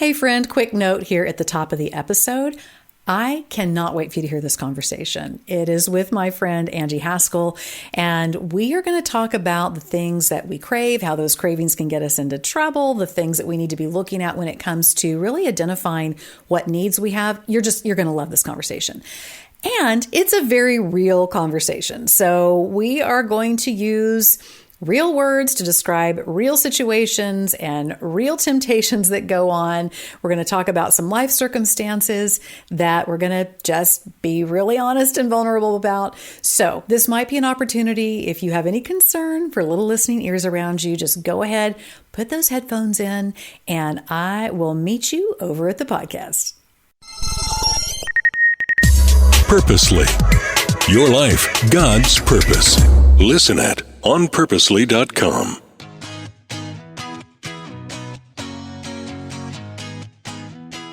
Hey friend, quick note here at the top of the episode. I cannot wait for you to hear this conversation. It is with my friend Angie Haskell, and we are going to talk about the things that we crave, how those cravings can get us into trouble, the things that we need to be looking at when it comes to really identifying what needs we have. You're going to love this conversation. And it's a very real conversation. So we are going to use real words to describe real situations and real temptations that go on. We're going to talk about some life circumstances that we're going to just be really honest and vulnerable about. So this might be an opportunity. If you have any concern for little listening ears around you, just go ahead, put those headphones in, and I will meet you over at the podcast. Purposely. Your life, God's purpose. Listen at onpurposely.com.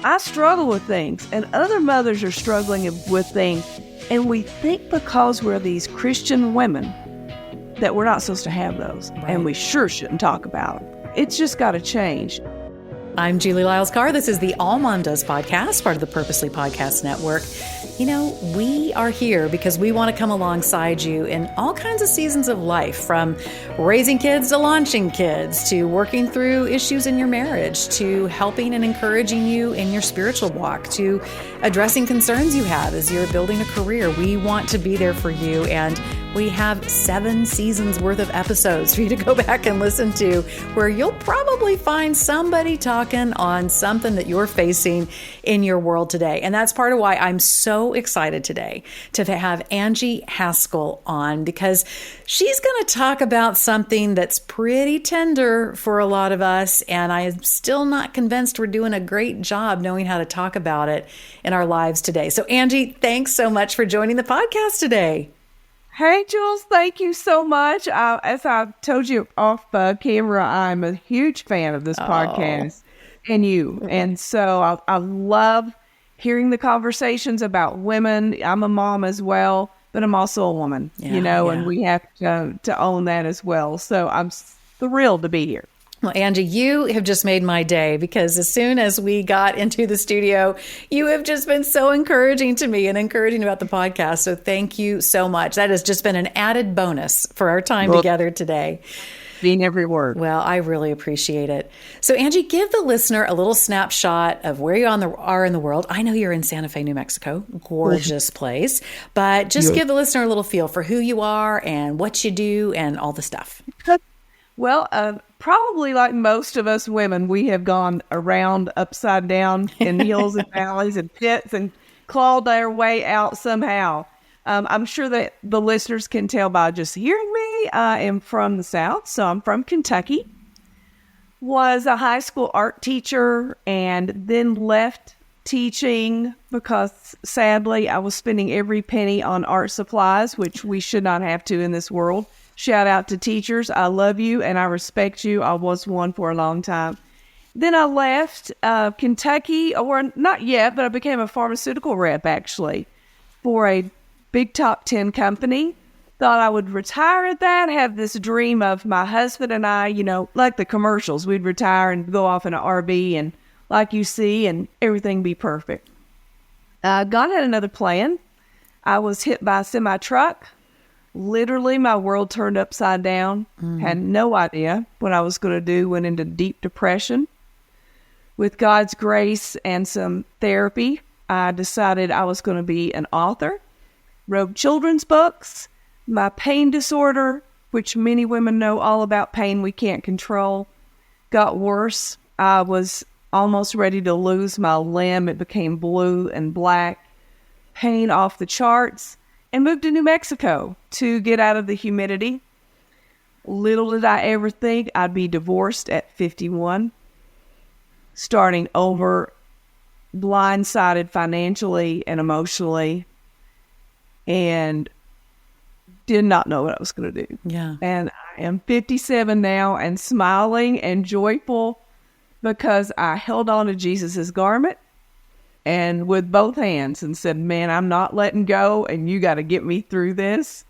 I struggle with things, and other mothers are struggling with things, and we think because we're these Christian women that we're not supposed to have those, right. And we sure shouldn't talk about them. It's just got to change. I'm Julie Lyles Carr. This is the AllMomDoes podcast, part of the Purposely Podcast Network. You know, we are here because we want to come alongside you in all kinds of seasons of life, from raising kids to launching kids, to working through issues in your marriage, to helping and encouraging you in your spiritual walk, to addressing concerns you have as you're building a career. We want to be there for you, and we have 7 seasons worth of episodes for you to go back and listen to, where you'll probably find somebody talking on something that you're facing in your world today. And that's part of why I'm so excited today to have Angie Haskell on, because she's going to talk about something that's pretty tender for a lot of us. And I'm still not convinced we're doing a great job knowing how to talk about it in our lives today. So Angie, thanks so much for joining the podcast today. Hey, Jules, thank you so much. As I told you off camera, I'm a huge fan of this podcast and you. And so I love hearing the conversations about women. I'm a mom as well, but I'm also a woman, and we have to own that as well. So I'm thrilled to be here. Well, Angie, you have just made my day, because as soon as we got into the studio, you have just been so encouraging to me and encouraging about the podcast. So thank you so much. That has just been an added bonus for our time together today. Being every word. Well, I really appreciate it. So Angie, give the listener a little snapshot of where you are in the world. I know you're in Santa Fe, New Mexico, gorgeous place, but just give the listener a little feel for who you are and what you do and all the stuff. Well, probably like most of us women, we have gone around upside down in hills and valleys and pits and clawed our way out somehow. I'm sure that the listeners can tell by just hearing me. I am from the South, so I'm from Kentucky. Was a high school art teacher and then left teaching because sadly I was spending every penny on art supplies, which we should not have to in this world. Shout out to teachers. I love you and I respect you. I was one for a long time. Then I left Kentucky, or not yet, but I became a pharmaceutical rep actually for a big top 10 company. Thought I would retire at that, have this dream of my husband and I, like the commercials, we'd retire and go off in an RV and like you see, and everything be perfect. God had another plan. I was hit by a semi-truck. Literally, my world turned upside down. Had no idea what I was going to do. Went into deep depression. With God's grace and some therapy, I decided I was going to be an author. Wrote children's books. My pain disorder, which many women know all about pain we can't control, got worse. I was almost ready to lose my limb. It became blue and black. Pain off the charts. And moved to New Mexico to get out of the humidity. Little did I ever think I'd be divorced at 51. Starting over, blindsided financially and emotionally. And did not know what I was going to do. Yeah. And I am 57 now and smiling and joyful because I held on to Jesus's garment and with both hands and said, man, I'm not letting go and you got to get me through this.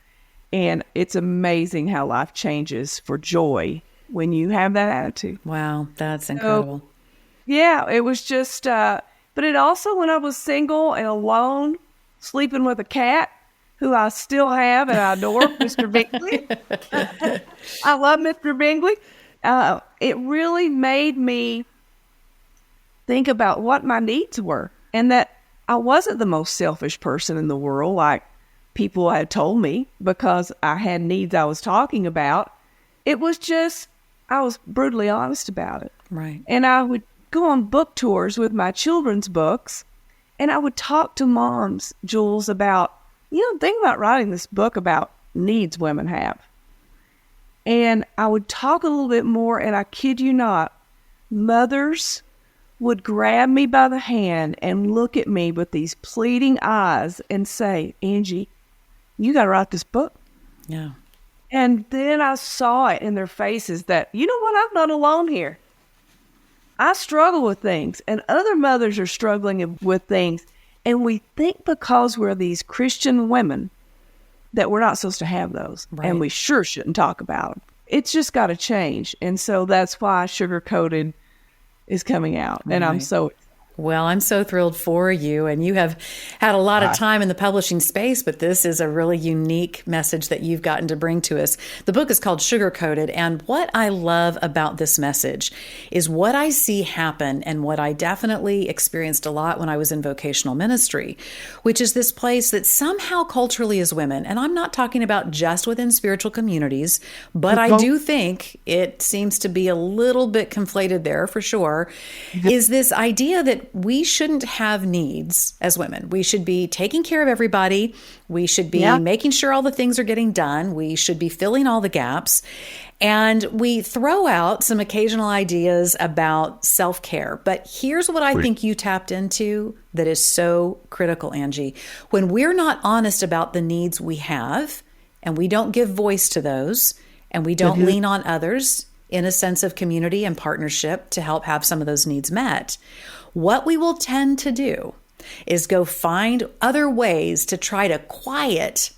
And it's amazing how life changes for joy when you have that attitude. Wow, that's incredible. Yeah, it was just, but it also, when I was single and alone, sleeping with a cat, who I still have and I adore, Mr. Bingley. I love Mr. Bingley. It really made me think about what my needs were, and that I wasn't the most selfish person in the world, like people had told me, because I had needs I was talking about. It was just, I was brutally honest about it. Right. And I would go on book tours with my children's books, and I would talk to moms, Jules, about, think about writing this book about needs women have. And I would talk a little bit more, and I kid you not, mothers would grab me by the hand and look at me with these pleading eyes and say, Angie, you got to write this book. Yeah. And then I saw it in their faces that, you know what, I'm not alone here. I struggle with things, and other mothers are struggling with things. And we think because we're these Christian women that we're not supposed to have those. Right. And we sure shouldn't talk about them. It's just got to change. And so that's why Sugar Coated is coming out. And I'm so Well, I'm so thrilled for you. And you have had a lot of time in the publishing space, but this is a really unique message that you've gotten to bring to us. The book is called Sugar Coated. And what I love about this message is what I see happen, and what I definitely experienced a lot when I was in vocational ministry, which is this place that somehow culturally as women, and I'm not talking about just within spiritual communities, but I do think it seems to be a little bit conflated there for sure, is this idea that we shouldn't have needs as women. We should be taking care of everybody. We should be making sure all the things are getting done. We should be filling all the gaps. And we throw out some occasional ideas about self-care. But here's what I think you tapped into that is so critical, Angie. When we're not honest about the needs we have, and we don't give voice to those, and we don't lean on others in a sense of community and partnership to help have some of those needs met, what we will tend to do is go find other ways to try to quiet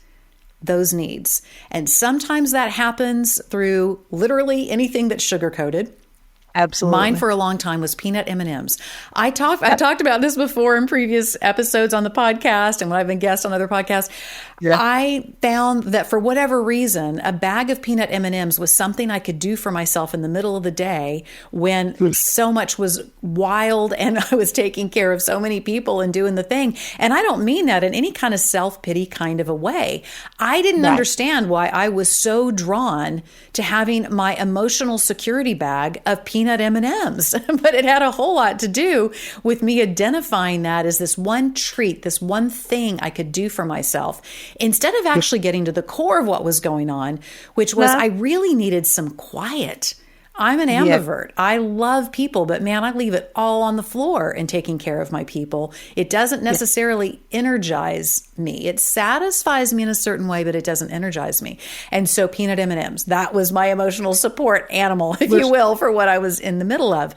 those needs. And sometimes that happens through literally anything that's sugar-coated. Absolutely. Mine for a long time was peanut M&Ms. I talked about this before in previous episodes on the podcast and when I've been guest on other podcasts. Yeah. I found that for whatever reason, a bag of peanut M&Ms was something I could do for myself in the middle of the day when so much was wild and I was taking care of so many people and doing the thing. And I don't mean that in any kind of self-pity kind of a way. I didn't understand why I was so drawn to having my emotional security bag of peanut M&Ms, but it had a whole lot to do with me identifying that as this one treat, this one thing I could do for myself, instead of actually getting to the core of what was going on, which was I really needed some quiet. I'm an ambivert. I love people, but man, I leave it all on the floor in taking care of my people. It doesn't necessarily energize me. It satisfies me in a certain way, but it doesn't energize me. And so peanut M&Ms, that was my emotional support animal, if you will, for what I was in the middle of.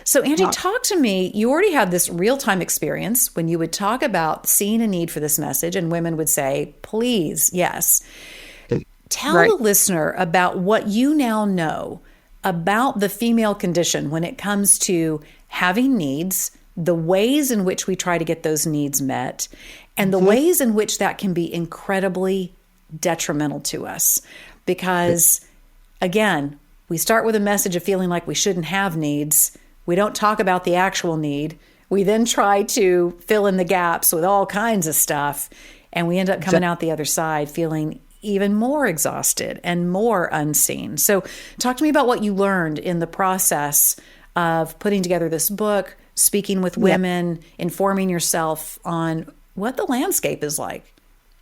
So Angie, talk to me. You already had this real-time experience when you would talk about seeing a need for this message and women would say, please, yes. Tell the listener about what you now know about the female condition when it comes to having needs, the ways in which we try to get those needs met, and the ways in which that can be incredibly detrimental to us. Because, again, we start with a message of feeling like we shouldn't have needs. We don't talk about the actual need. We then try to fill in the gaps with all kinds of stuff, and we end up coming out the other side feeling even more exhausted and more unseen. So talk to me about what you learned in the process of putting together this book, speaking with women, informing yourself on what the landscape is like.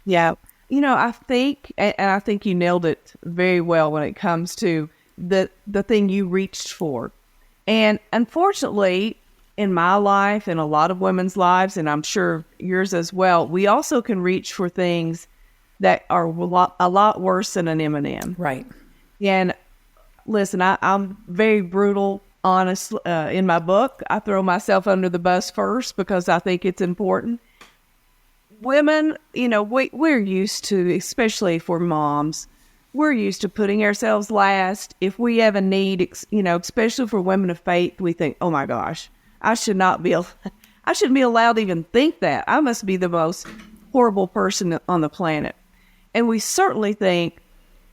Yeah. I think, and I think you nailed it very well when it comes to the thing you reached for. And unfortunately, in my life and a lot of women's lives, and I'm sure yours as well, we also can reach for things that are a lot worse than an M&M. Right. And listen, I'm very brutal, honest in my book. I throw myself under the bus first because I think it's important. Women, we're used to, especially for moms, we're used to putting ourselves last. If we have a need, especially for women of faith, we think, oh my gosh, I shouldn't be allowed to even think that. I must be the most horrible person on the planet. And we certainly think,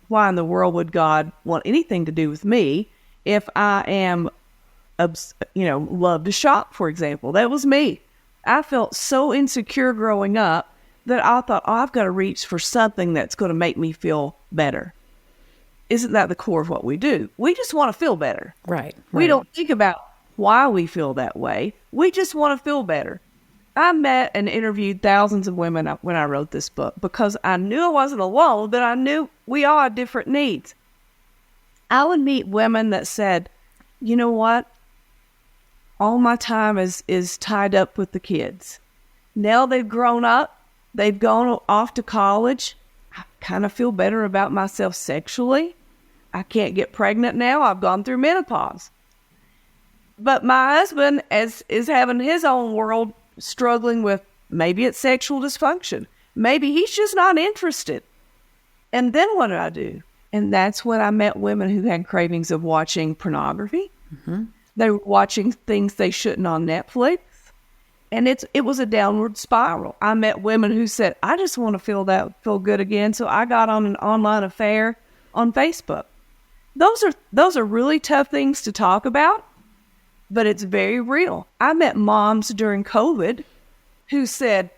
why in the world would God want anything to do with me if I am, love to shop, for example? That was me. I felt so insecure growing up that I thought, I've got to reach for something that's going to make me feel better. Isn't that the core of what we do? We just want to feel better. Right. We don't think about why we feel that way. We just want to feel better. I met and interviewed thousands of women when I wrote this book because I knew I wasn't alone, but I knew we all had different needs. I would meet women that said, you know what? All my time is tied up with the kids. Now they've grown up. They've gone off to college. I kind of feel better about myself sexually. I can't get pregnant now. I've gone through menopause. But my husband is having his own world, struggling with, maybe it's sexual dysfunction. Maybe he's just not interested. And then what do? And that's when I met women who had cravings of watching pornography. Mm-hmm. They were watching things they shouldn't on Netflix. And it was a downward spiral. I met women who said, I just want to feel good again. So I got on an online affair on Facebook. Those are really tough things to talk about, but it's very real. I met moms during COVID who said,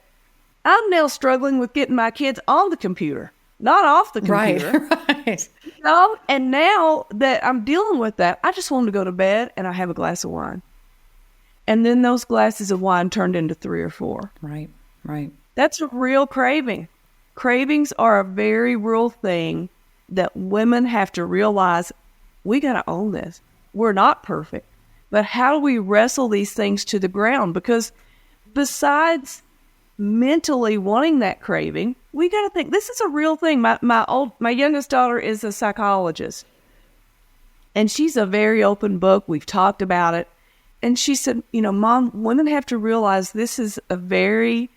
I'm now struggling with getting my kids on the computer, not off the computer. Right. And now that I'm dealing with that, I just want to go to bed and I have a glass of wine. And then those glasses of wine turned into 3 or 4. Right. That's a real craving. Cravings are a very real thing that women have to realize. We got to own this. We're not perfect. But how do we wrestle these things to the ground? Because besides mentally wanting that craving, we got to think this is a real thing. My youngest daughter is a psychologist, and she's a very open book. We've talked about it. And she said, Mom, women have to realize this is a very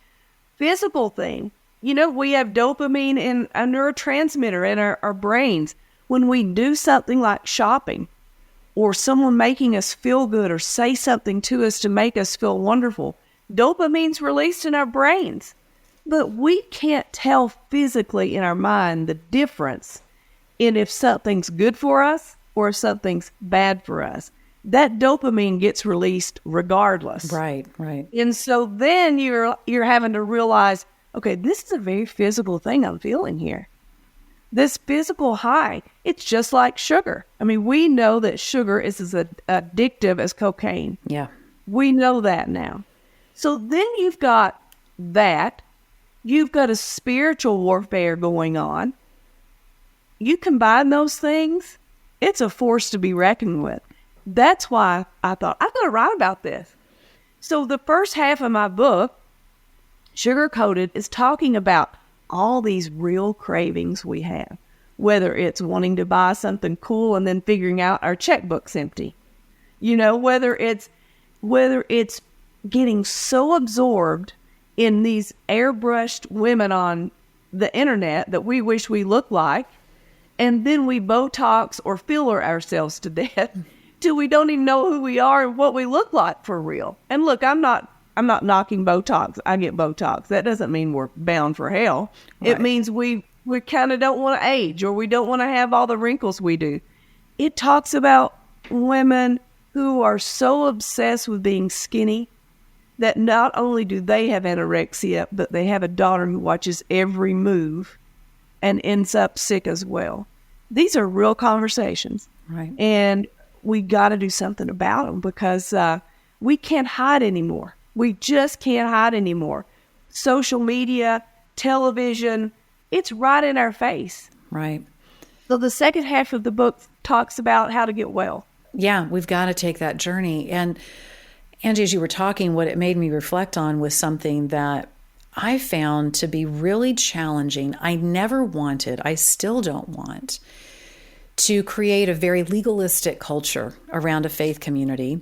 physical thing. We have dopamine in a neurotransmitter in our brains. When we do something like shopping or someone making us feel good or say something to us to make us feel wonderful, dopamine's released in our brains. But we can't tell physically in our mind the difference in if something's good for us or if something's bad for us. That dopamine gets released regardless. Right. And so then you're having to realize, okay, this is a very physical thing I'm feeling here. This physical high, it's just like sugar. I mean, we know that sugar is as addictive as cocaine. Yeah. We know that now. So then you've got that. You've got a spiritual warfare going on. You combine those things, it's a force to be reckoned with. That's why I thought, I'm going to write about this. So the first half of my book, Sugar Coated, is talking about all these real cravings we have, whether it's wanting to buy something cool and then figuring out our checkbook's empty, whether it's getting so absorbed in these airbrushed women on the internet that we wish we looked like, and then we Botox or filler ourselves to death till we don't even know who we are and what we look like for real. And look, I'm not knocking Botox. I get Botox. That doesn't mean we're bound for hell. Right. It means we kind of don't want to age, or we don't want to have all the wrinkles we do. It talks about women who are so obsessed with being skinny that not only do they have anorexia, but they have a daughter who watches every move and ends up sick as well. These are real conversations. Right. And we got to do something about them because we can't hide anymore. We just can't hide anymore. Social media, television, it's right in our face. Right. So the second half of the book talks about how to get well. Yeah, we've got to take that journey. And Angie, as you were talking, what it made me reflect on was something that I found to be really challenging. I never wanted, I still don't want, to create a very legalistic culture around a faith community.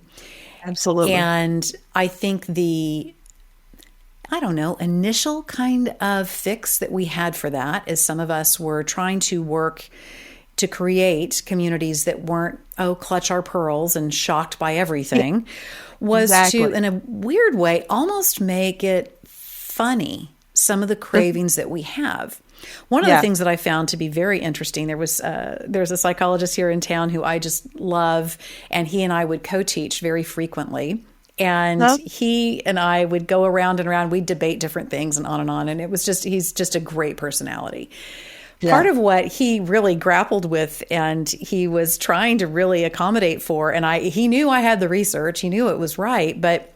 Absolutely. And I think initial kind of fix that we had for that is some of us were trying to work to create communities that weren't, clutch our pearls and shocked by everything, was to, in a weird way, almost make it funny, some of the cravings that we have. One of the things that I found to be very interesting, there's a psychologist here in town who I just love, and he and I would co-teach very frequently. And he and I would go around and around, we'd debate different things and on. And it was he's just a great personality. Yeah. Part of what he really grappled with and he was trying to really accommodate for, and he knew I had the research, he knew it was right, but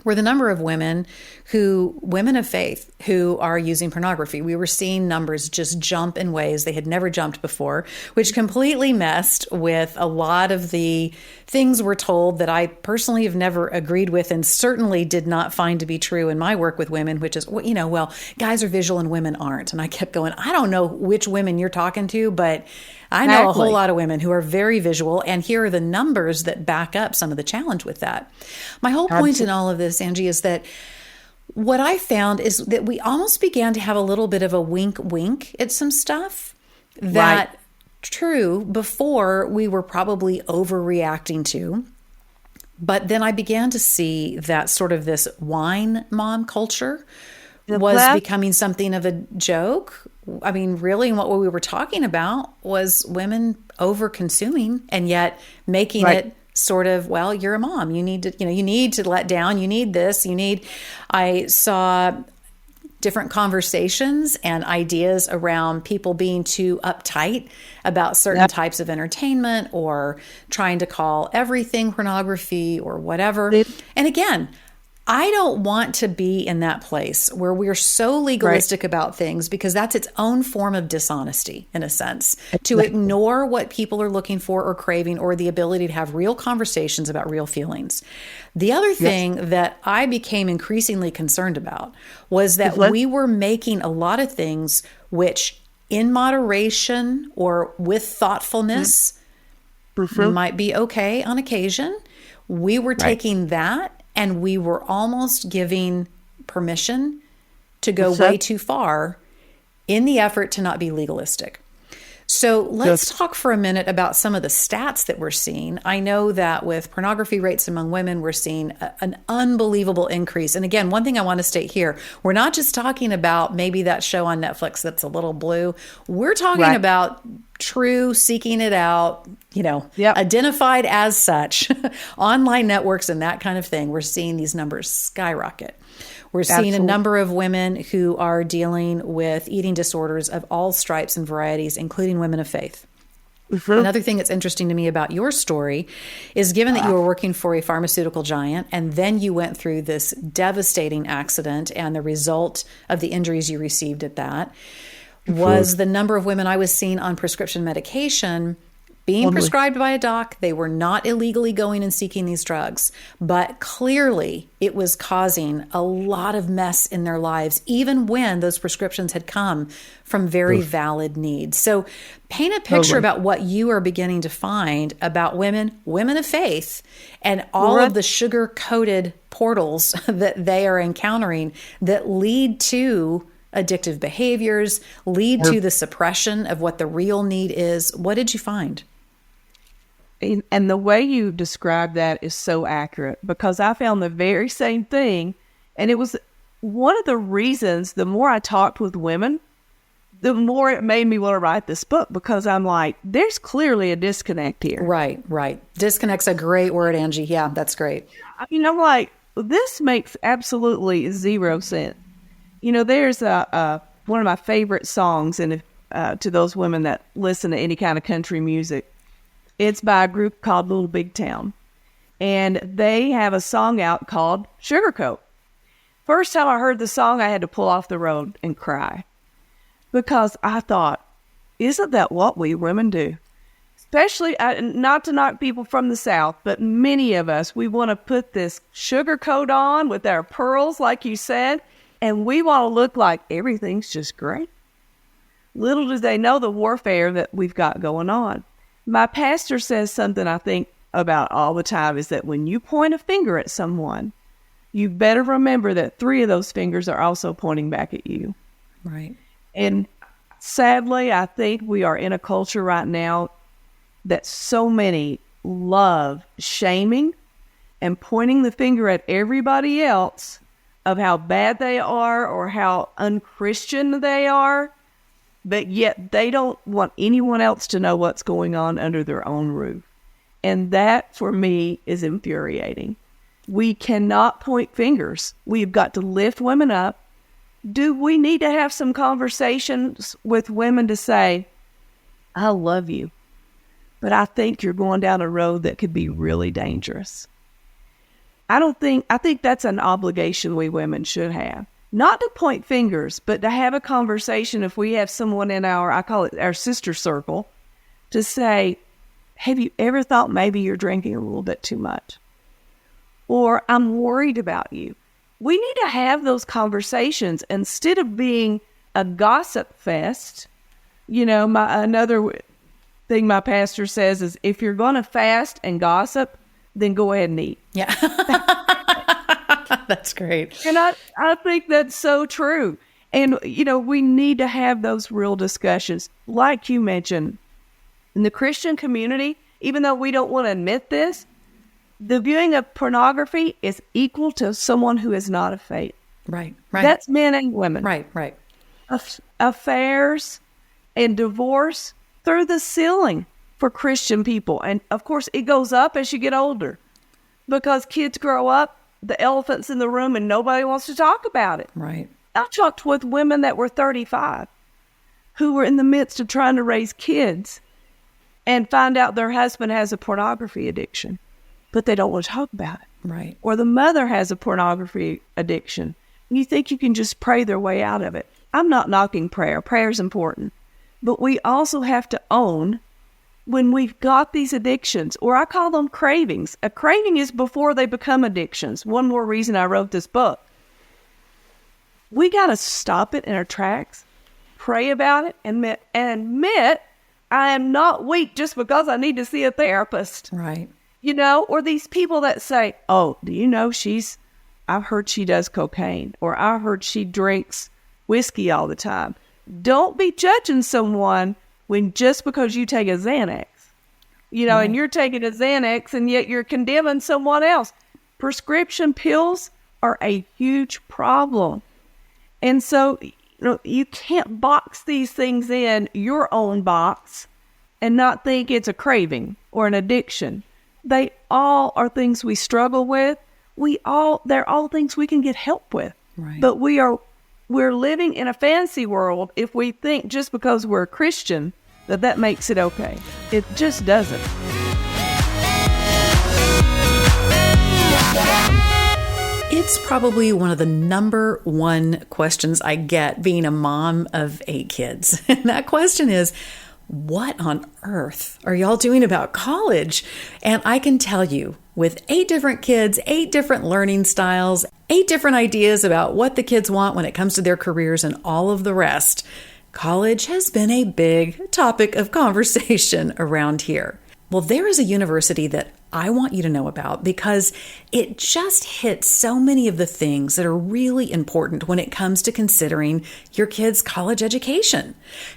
were the number of women of faith who are using pornography. We were seeing numbers just jump in ways they had never jumped before, which completely messed with a lot of the things we're told that I personally have never agreed with and certainly did not find to be true in my work with women, which is, guys are visual and women aren't. And I kept going, I don't know which women you're talking to, but I know a whole lot of women who are very visual, and here are the numbers that back up some of the challenge with that. My whole point in all of this, Angie, is that what I found is that we almost began to have a little bit of a wink at some stuff that, true, before we were probably overreacting to. But then I began to see that sort of this wine mom culture was becoming something of a joke. I mean, really, what we were talking about was women over consuming and yet making it sort of, well, you're a mom. You need to let down. You need this. I saw different conversations and ideas around people being too uptight about certain types of entertainment or trying to call everything pornography or whatever. And again, I don't want to be in that place where we're so legalistic about things, because that's its own form of dishonesty, in a sense, to ignore what people are looking for or craving, or the ability to have real conversations about real feelings. The other thing that I became increasingly concerned about was that we were making a lot of things which, in moderation or with thoughtfulness, might be okay on occasion. We were taking that and we were almost giving permission to go way too far in the effort to not be legalistic. So let's talk for a minute about some of the stats that we're seeing. I know that with pornography rates among women, we're seeing an unbelievable increase. And again, one thing I want to state here, we're not just talking about maybe that show on Netflix that's a little blue. We're talking about true, seeking it out, identified as such, online networks and that kind of thing. We're seeing these numbers skyrocket. We're seeing a number of women who are dealing with eating disorders of all stripes and varieties, including women of faith. Another thing that's interesting to me about your story is, given that you were working for a pharmaceutical giant and then you went through this devastating accident, and the result of the injuries you received at that was the number of women I was seeing on prescription medication being prescribed by a doc. They were not illegally going and seeking these drugs, but clearly it was causing a lot of mess in their lives, even when those prescriptions had come from very valid needs. So paint a picture about what you are beginning to find about women of faith, and all of the sugar-coated portals that they are encountering that lead to addictive behaviors, lead to the suppression of what the real need is. What did you find? And the way you described that is so accurate, because I found the very same thing. And it was one of the reasons, the more I talked with women, the more it made me want to write this book, because I'm like, there's clearly a disconnect here. Right. Disconnect's a great word, Angie. Yeah, that's great. I'm like, this makes absolutely zero sense. There's one of my favorite songs, and to those women that listen to any kind of country music, it's by a group called Little Big Town. And they have a song out called Sugarcoat. First time I heard the song, I had to pull off the road and cry. Because I thought, isn't that what we women do? Especially, not to knock people from the South, but many of us, we want to put this sugar coat on with our pearls, like you said, and we want to look like everything's just great. Little do they know the warfare that we've got going on. My pastor says something I think about all the time, is that when you point a finger at someone, you better remember that 3 of those fingers are also pointing back at you. Right. And Sadly, I think we are in a culture right now that so many love shaming and pointing the finger at everybody else of how bad they are or how unchristian they are, but yet they don't want anyone else to know what's going on under their own roof. And that, for me, is infuriating. We cannot point fingers. We've got to lift women up. Do we need to have some conversations with women to say, I love you, but I think you're going down a road that could be really dangerous? I think that's an obligation we women should have. Not to point fingers, but to have a conversation if we have someone in I call it our sister circle, to say, have you ever thought maybe you're drinking a little bit too much? Or I'm worried about you. We need to have those conversations instead of being a gossip fest. You know, another thing my pastor says is, if you're going to fast and gossip, then go ahead and eat. Yeah. That's great. And I think that's so true. And, you know, we need to have those real discussions. Like you mentioned, in the Christian community, even though we don't want to admit this, the viewing of pornography is equal to someone who is not of faith. Right. That's men and women. Right. Affairs and divorce through the ceiling for Christian people. And, of course, it goes up as you get older because kids grow up, the elephant's in the room, and nobody wants to talk about it. Right. I talked with women that were 35 who were in the midst of trying to raise kids and find out their husband has a pornography addiction, but they don't want to talk about it. Right. Or the mother has a pornography addiction. You think you can just pray their way out of it. I'm not knocking prayer. Prayer is important. But we also have to own when we've got these addictions, or I call them cravings. A craving is before they become addictions. One more reason I wrote this book. We got to stop it in our tracks, pray about it, and admit I am not weak just because I need to see a therapist. Right. You know, or these people that say, oh, do you know I've heard she does cocaine, or I heard she drinks whiskey all the time. Don't be judging someone when just because you take a Xanax, you know, and you're taking a Xanax and yet you're condemning someone else. Prescription pills are a huge problem. And so, you know, you can't box these things in your own box and not think it's a craving or an addiction. They all are things we struggle with. They're all things we can get help with. Right. But we're living in a fantasy world if we think just because we're a Christian that makes it okay. It just doesn't. It's probably one of the number one questions I get being a mom of 8 kids. And that question is, what on earth are y'all doing about college? And I can tell you, with 8 different kids, 8 different learning styles, 8 different ideas about what the kids want when it comes to their careers and all of the rest, college has been a big topic of conversation around here. Well, there is a university that I want you to know about because it just hits so many of the things that are really important when it comes to considering your kid's college education.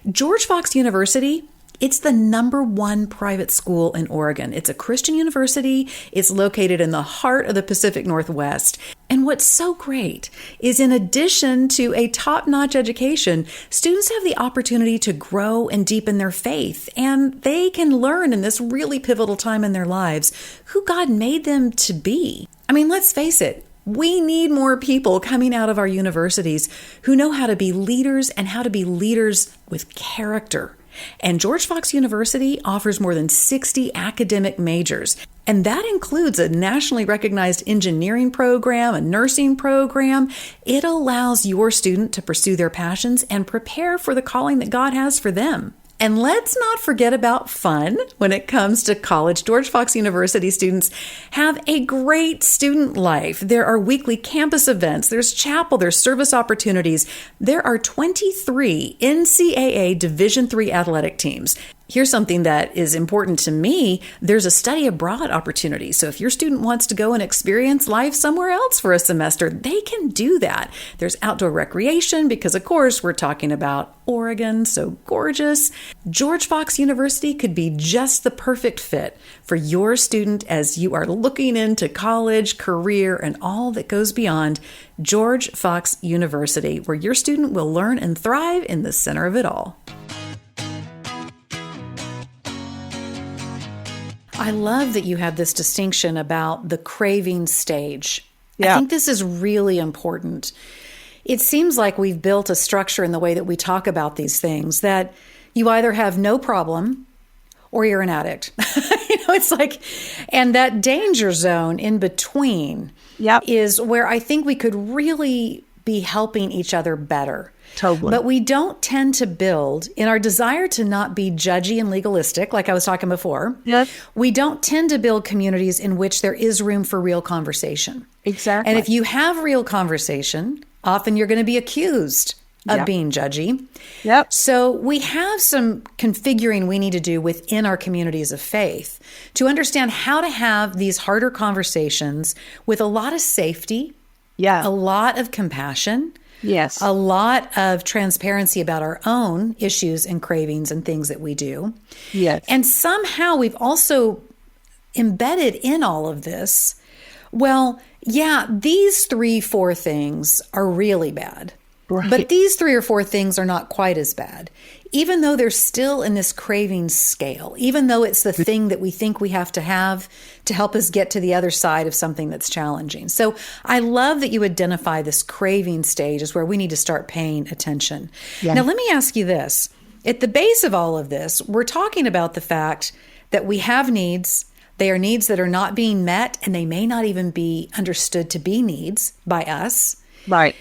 George Fox University, it's the #1 private school in Oregon. It's a Christian university. It's located in the heart of the Pacific Northwest. And what's so great is, in addition to a top-notch education, students have the opportunity to grow and deepen their faith, and they can learn in this really pivotal time in their lives who God made them to be. I mean, let's face it. We need more people coming out of our universities who know how to be leaders and how to be leaders with character. And George Fox University offers more than 60 academic majors. And that includes a nationally recognized engineering program, a nursing program. It allows your student to pursue their passions and prepare for the calling that God has for them. And let's not forget about fun when it comes to college. George Fox University students have a great student life. There are weekly campus events, there's chapel, there's service opportunities. There are 23 NCAA Division III athletic teams. here's something that is important to me. There's a study abroad opportunity. So if your student wants to go and experience life somewhere else for a semester, they can do that. There's outdoor recreation because, of course, we're talking about Oregon, so gorgeous. George Fox University could be just the perfect fit for your student as you are looking into college, career, and all that goes beyond. George Fox University, where your student will learn and thrive in the center of it all. I love that you have this distinction about the craving stage. Yeah. I think this is really important. It seems like we've built a structure in the way that we talk about these things that you either have no problem or you're an addict. It's like, and that danger zone in between is where I think we could really be helping each other better. Totally. But we don't tend to build, in our desire to not be judgy and legalistic, like I was talking before, we don't tend to build communities in which there is room for real conversation. Exactly. And if you have real conversation, often you're going to be accused of being judgy. Yep. So we have some configuring we need to do within our communities of faith to understand how to have these harder conversations with a lot of safety, a lot of compassion, yes, a lot of transparency about our own issues and cravings and things that we do. Yes. And somehow we've also embedded in all of this, well, yeah, these 3-4 things are really bad. Right. But these 3 or 4 things are not quite as bad, even though they're still in this craving scale, even though it's the thing that we think we have to help us get to the other side of something that's challenging. So I love that you identify this craving stage as where we need to start paying attention. Yeah. Now, let me ask you this. At the base of all of this, we're talking about the fact that we have needs. They are needs that are not being met, and they may not even be understood to be needs by us. Right.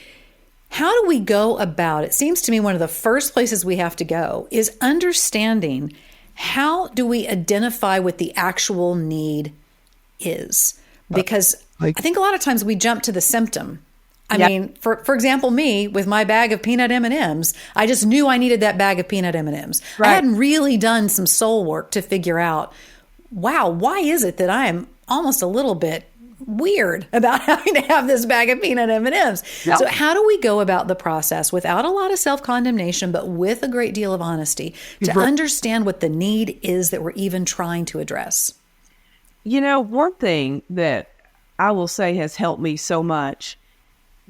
How do we go about it? Seems to me one of the first places we have to go is understanding how do we identify what the actual need is? Because I think a lot of times we jump to the symptom. I mean, for example, me with my bag of peanut M&Ms, I just knew I needed that bag of peanut M&Ms. Right. I hadn't really done some soul work to figure out, wow, why is it that I am almost a little bit weird about having to have this bag of peanut M&Ms. Yep. So how do we go about the process without a lot of self-condemnation, but with a great deal of honesty to understand what the need is that we're even trying to address? One thing that I will say has helped me so much,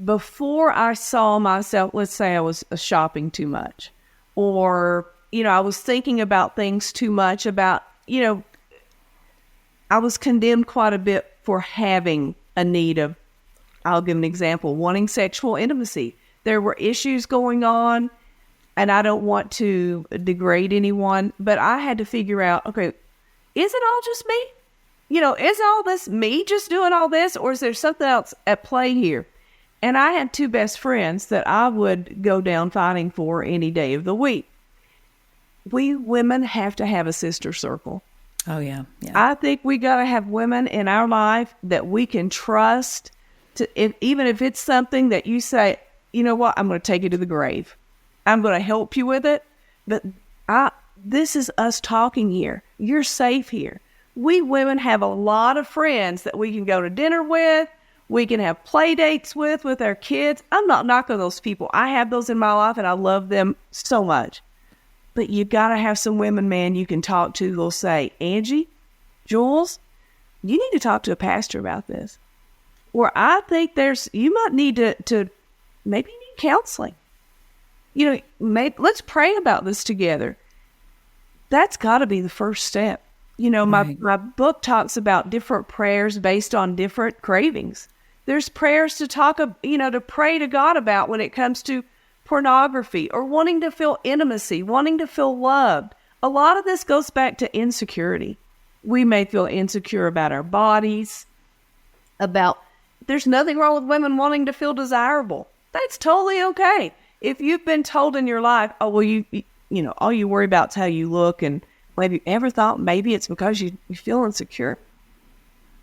before I saw myself, let's say I was shopping too much, or, I was thinking about things too much about, I was condemned quite a bit for having a need of, I'll give an example, wanting sexual intimacy. There were issues going on, and I don't want to degrade anyone, but I had to figure out, okay, is it all just me? Is all this me just doing all this, or is there something else at play here? And I had 2 best friends that I would go down fighting for any day of the week. We women have to have a sister circle. Oh, yeah. I think we got to have women in our life that we can trust, even if it's something that you say, you know what, I'm going to take you to the grave. I'm going to help you with it. But this is us talking here. You're safe here. We women have a lot of friends that we can go to dinner with. We can have play dates with our kids. I'm not knocking those people. I have those in my life, and I love them so much. But you got to have some women, man, you can talk to. They'll say, Angie, Jules, you need to talk to a pastor about this. Or I think you might need to maybe need counseling. Let's pray about this together. That's got to be the first step. My book talks about different prayers based on different cravings. There's prayers to to pray to God about when it comes to pornography or wanting to feel intimacy, wanting to feel loved. A lot of this goes back to insecurity. We may feel insecure about our bodies, there's nothing wrong with women wanting to feel desirable. That's totally okay. If you've been told in your life, oh, well, you all you worry about is how you look, and have you ever thought maybe it's because you feel insecure?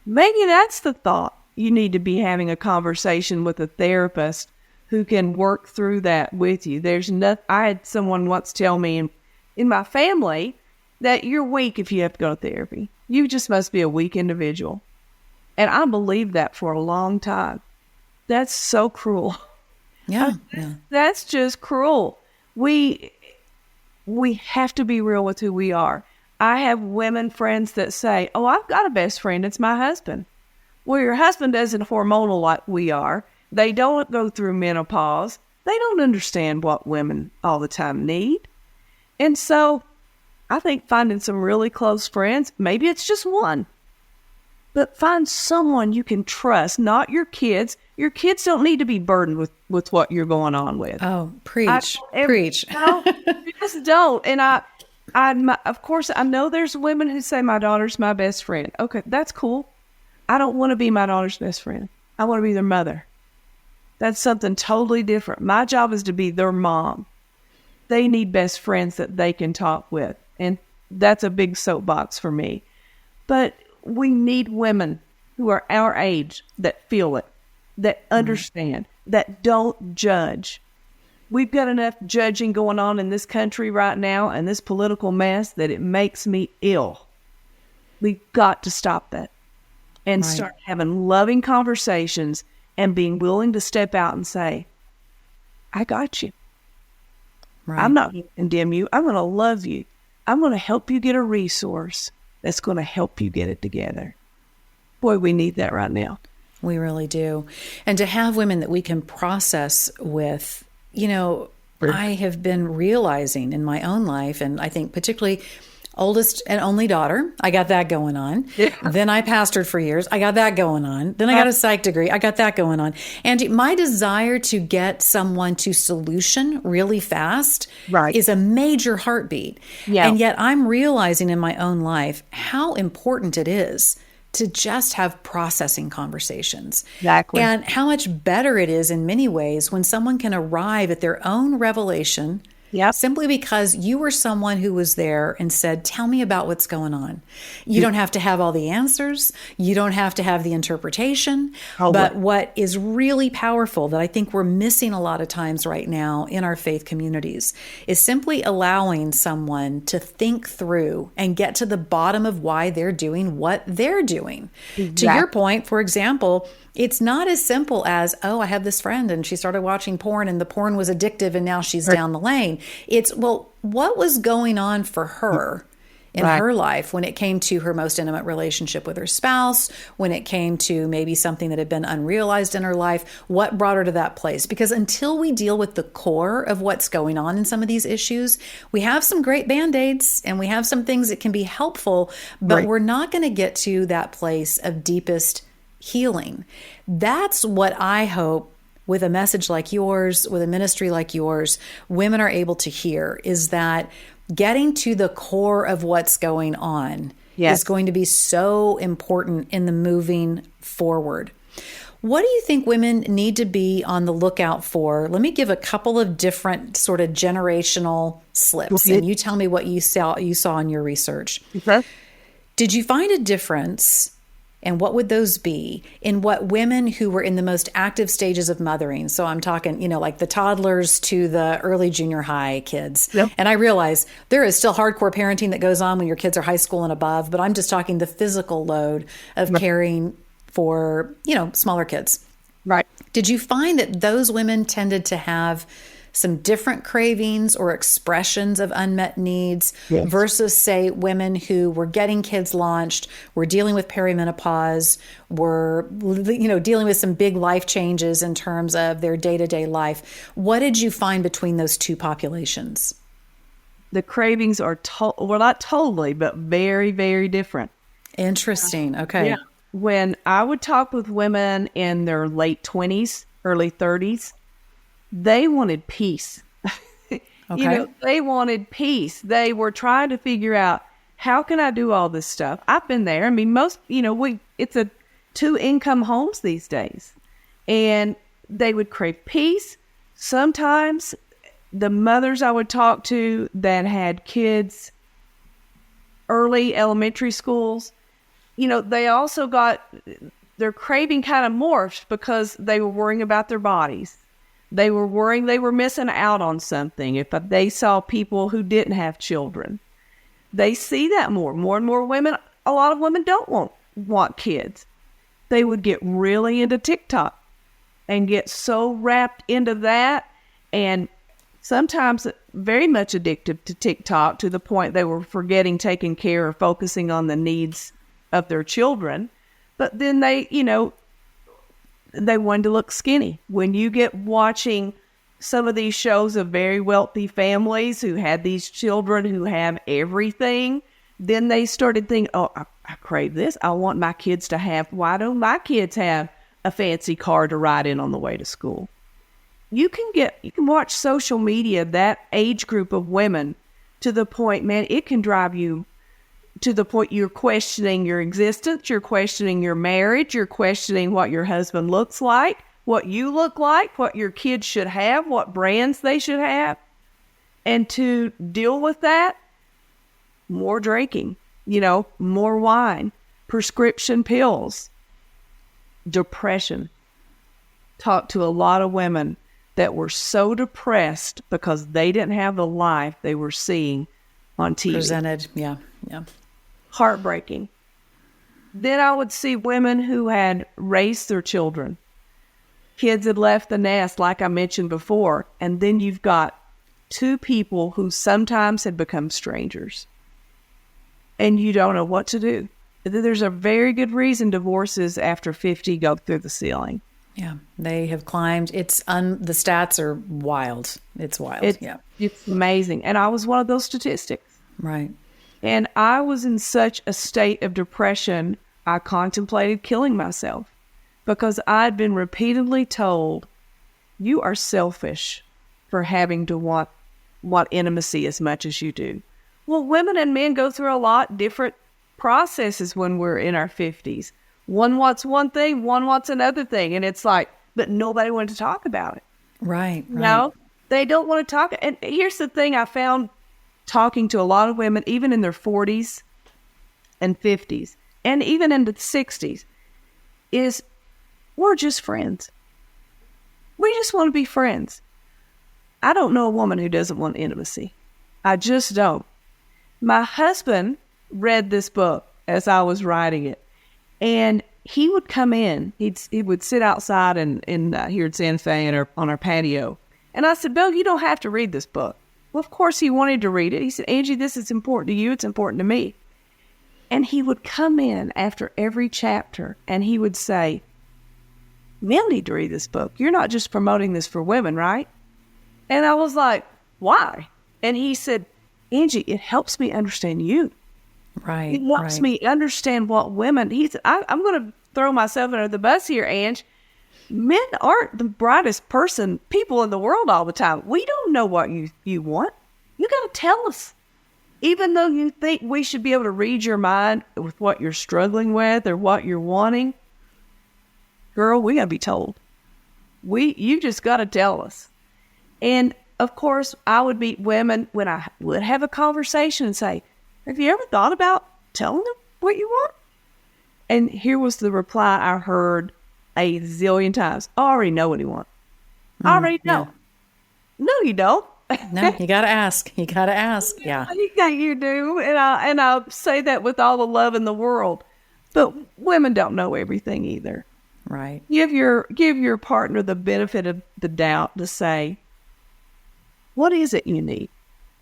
Maybe that's the thought. You need to be having a conversation with a therapist who can work through that with you. I had someone once tell me in my family, that you're weak if you have to go to therapy. You just must be a weak individual. And I believed that for a long time. That's so cruel. Yeah. That's just cruel. We have to be real with who we are. I have women friends that say, oh, I've got a best friend. It's my husband. Well, your husband isn't hormonal like we are. They don't go through menopause. They don't understand what women all the time need. And so I think finding some really close friends, maybe it's just one, but find someone you can trust, not your kids. Your kids don't need to be burdened with what you're going on with. Oh, preach. Preach. No, you just don't. And of course, I know there's women who say, my daughter's my best friend. Okay, that's cool. I don't want to be my daughter's best friend. I want to be their mother. That's something totally different. My job is to be their mom. They need best friends that they can talk with. And that's a big soapbox for me. But we need women who are our age that feel it, that understand, that don't judge. We've got enough judging going on in this country right now and this political mess that it makes me ill. We've got to stop that and start having loving conversations and being willing to step out and say, I got you. Right. I'm not going to condemn you. I'm going to love you. I'm going to help you get a resource that's going to help you get it together. Boy, we need that right now. We really do. And to have women that we can process with, I have been realizing in my own life, and I think particularly oldest and only daughter, I got that going on. Yeah. Then I pastored for years. I got that going on. Then I got a psych degree. I got that going on. And my desire to get someone to solution really fast is a major heartbeat. Yeah. And yet I'm realizing in my own life how important it is to just have processing conversations. Exactly. And how much better it is in many ways when someone can arrive at their own revelation simply because you were someone who was there and said, tell me about what's going on. You don't have to have all the answers. You don't have to have the interpretation. But what is really powerful that I think we're missing a lot of times right now in our faith communities is simply allowing someone to think through and get to the bottom of why they're doing what they're doing. Exactly. To your point, for example, it's not as simple as, oh, I have this friend and she started watching porn and the porn was addictive and now she's down the lane. It's, well, what was going on for her in her life when it came to her most intimate relationship with her spouse, when it came to maybe something that had been unrealized in her life, what brought her to that place? Because until we deal with the core of what's going on in some of these issues, we have some great Band-Aids and we have some things that can be helpful, but we're not going to get to that place of deepest healing. That's what I hope with a message like yours, with a ministry like yours, women are able to hear, is that getting to the core of what's going on is going to be so important in the moving forward. What do you think women need to be on the lookout for? Let me give a couple of different sort of generational slips, and you tell me what you saw in your research. Okay. Did you find a difference? And what would those be in what women who were in the most active stages of mothering? So I'm talking, like the toddlers to the early junior high kids. Yep. And I realize there is still hardcore parenting that goes on when your kids are high school and above, but I'm just talking the physical load of caring for, smaller kids. Right. Did you find that those women tended to have some different cravings or expressions of unmet needs versus, say, women who were getting kids launched, were dealing with perimenopause, were, dealing with some big life changes in terms of their day-to-day life? What did you find between those two populations? The cravings are, not totally, but very, very different. Interesting. Okay. Yeah. When I would talk with women in their late 20s, early 30s, they wanted peace. Okay. They wanted peace. They were trying to figure out, how can I do all this stuff? I've been there. I mean, most, it's a 2-income homes these days. And they would crave peace. Sometimes the mothers I would talk to that had kids early elementary schools, they also got their craving kind of morphed because they were worrying about their bodies. They were worrying they were missing out on something if they saw people who didn't have children. they see that more and more women. A lot of women don't want kids. They would get really into TikTok and get so wrapped into that, and sometimes very much addicted to TikTok to the point they were forgetting taking care or focusing on the needs of their children. But then they wanted to look skinny. When you get watching some of these shows of very wealthy families who had these children who have everything, then they started thinking, oh, I crave this. I want my kids to have, why don't my kids have a fancy car to ride in on the way to school? You can watch social media, that age group of women, to the point, man, it can drive you to the point you're questioning your existence, you're questioning your marriage, you're questioning what your husband looks like, what you look like, what your kids should have, what brands they should have. And to deal with that, more drinking, more wine, prescription pills, depression. Talked to a lot of women that were so depressed because they didn't have the life they were seeing on TV. Presented, yeah. Heartbreaking. Then I would see women who had raised their children. Kids had left the nest, like I mentioned before, and then you've got two people who sometimes had become strangers, and you don't know what to do. There's a very good reason divorces after 50 go through the ceiling. Yeah, they have climbed. The stats are wild. It's wild. It's amazing. And I was one of those statistics. Right. And I was in such a state of depression, I contemplated killing myself because I'd been repeatedly told, you are selfish for having to want intimacy as much as you do. Well, women and men go through a lot different processes when we're in our 50s. One wants one thing, one wants another thing. And it's like, but nobody wanted to talk about it. Right. No, they don't want to talk. And here's the thing I found talking to a lot of women, even in their 40s and 50s, and even in the 60s, is we're just friends. We just want to be friends. I don't know a woman who doesn't want intimacy. I just don't. My husband read this book as I was writing it, and he would come in. He would sit outside in here at Santa Fe on our patio. And I said, Bill, you don't have to read this book. Well, of course he wanted to read it. He said, Angie, this is important to you. It's important to me. And he would come in after every chapter and he would say, men need to read this book. You're not just promoting this for women, right? And I was like, why? And he said, Angie, it helps me understand you. Right. It helps me understand what women, he said, I'm going to throw myself under the bus here, Ange. Men aren't the brightest people in the world all the time. We don't know what you want. You got to tell us. Even though you think we should be able to read your mind with what you're struggling with or what you're wanting, girl, we got to be told. You just got to tell us. And of course, I would meet women when I would have a conversation and say, have you ever thought about telling them what you want? And here was the reply I heard a zillion times. I already know what he wants. I already know. Yeah. No, you don't. No, you got to ask. You got to ask. Yeah. You do. And I say that with all the love in the world. But women don't know everything either. Right. Give your partner the benefit of the doubt to say, what is it you need?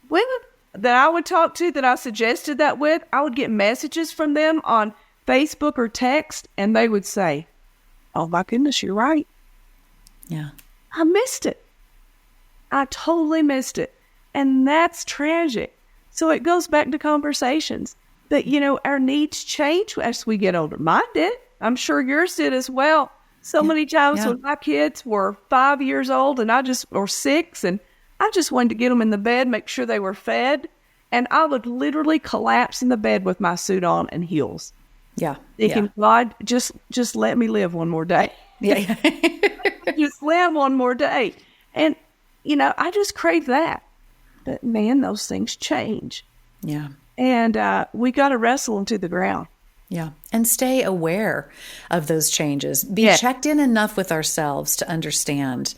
Women that I would talk to that I suggested that with, I would get messages from them on Facebook or text, and they would say, oh my goodness, you're right. Yeah. I missed it. I totally missed it. And that's tragic. So it goes back to conversations. But, our needs change as we get older. Mine did. I'm sure yours did as well. So many times when my kids were 5 years old or 6, and I just wanted to get them in the bed, make sure they were fed. And I would literally collapse in the bed with my suit on and heels. Yeah. Thinking, God, just let me live one more day. Yeah. Just live one more day. And, I just crave that. But man, those things change. Yeah. And we got to wrestle them to the ground. Yeah. And stay aware of those changes. Be checked in enough with ourselves to understand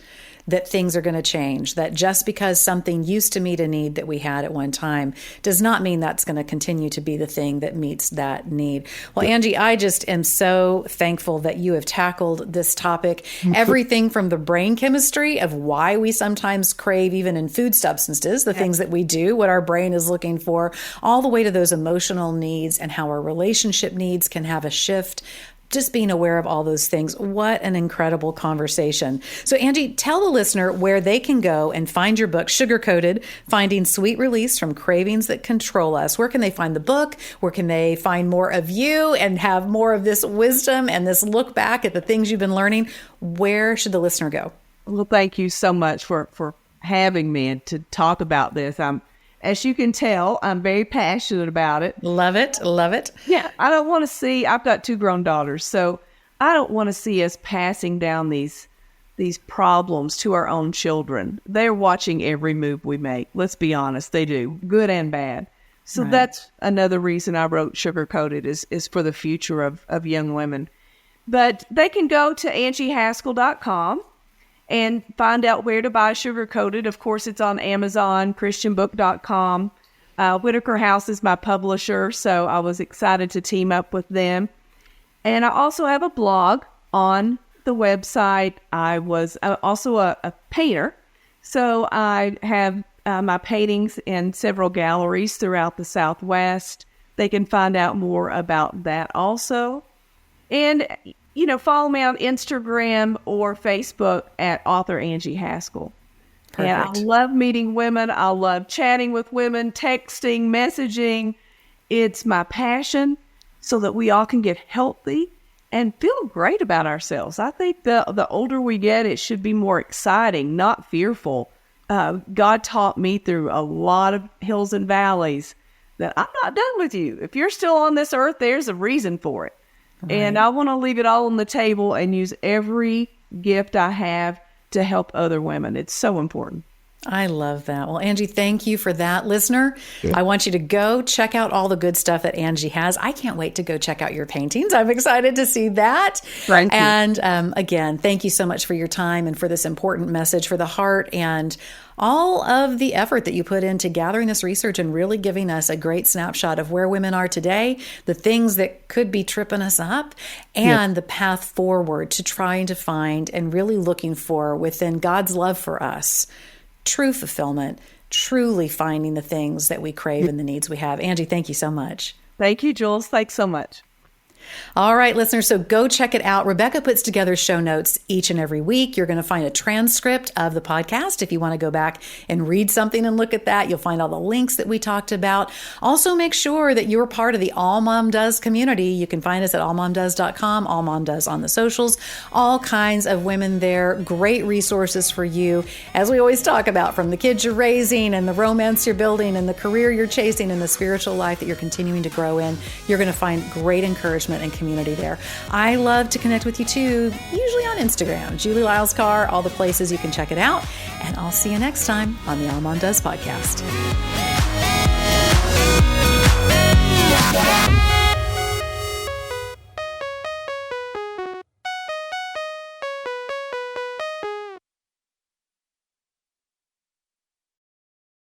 that things are going to change, that just because something used to meet a need that we had at one time does not mean that's going to continue to be the thing that meets that need. Well, Angie, I just am so thankful that you have tackled this topic. Everything from the brain chemistry of why we sometimes crave, even in food substances, the things that we do, what our brain is looking for, all the way to those emotional needs and how our relationship needs can have a shift. Just being aware of all those things. What an incredible conversation. So Angie, tell the listener where they can go and find your book, Sugar Coated, Finding Sweet Release from Cravings That Control Us. Where can they find the book? Where can they find more of you and have more of this wisdom and this look back at the things you've been learning? Where should the listener go? Well, thank you so much for having me and to talk about this. As you can tell, I'm very passionate about it. Love it. Love it. Yeah, I don't want to see, I've got 2 grown daughters, so I don't want to see us passing down these problems to our own children. They're watching every move we make. Let's be honest, they do, good and bad. So That's another reason I wrote Sugar Coated is for the future of young women. But they can go to angiehaskell.com and find out where to buy Sugar Coated. Of course, it's on Amazon, christianbook.com. Whitaker House is my publisher, so I was excited to team up with them. And I also have a blog on the website. I was also a painter, so I have my paintings in several galleries throughout the Southwest. They can find out more about that also. And follow me on Instagram or Facebook at author Angie Haskell. Perfect. And I love meeting women. I love chatting with women, texting, messaging. It's my passion so that we all can get healthy and feel great about ourselves. I think the older we get, it should be more exciting, not fearful. God taught me through a lot of hills and valleys that I'm not done with you. If you're still on this earth, there's a reason for it. Right. And I want to leave it all on the table and use every gift I have to help other women. It's so important. I love that. Well, Angie, thank you for that. Listener, I want you to go check out all the good stuff that Angie has. I can't wait to go check out your paintings. I'm excited to see that. Thank you. And again, thank you so much for your time and for this important message for the heart and all of the effort that you put into gathering this research and really giving us a great snapshot of where women are today, the things that could be tripping us up, and the path forward to trying to find and really looking for within God's love for us true fulfillment, truly finding the things that we crave and the needs we have. Angie, thank you so much. Thank you, Jules. Thanks so much. All right, listeners, so go check it out. Rebecca puts together show notes each and every week. You're going to find a transcript of the podcast. If you want to go back and read something and look at that, you'll find all the links that we talked about. Also, make sure that you're part of the AllMomDoes community. You can find us at allmomdoes.com, AllMomDoes on the socials, all kinds of women there. Great resources for you, as we always talk about, from the kids you're raising and the romance you're building and the career you're chasing and the spiritual life that you're continuing to grow in. You're going to find great encouragement and community there. I love to connect with you too, usually on Instagram, Julie Lyles Carr, all the places you can check it out. And I'll see you next time on the AllMomDoes podcast.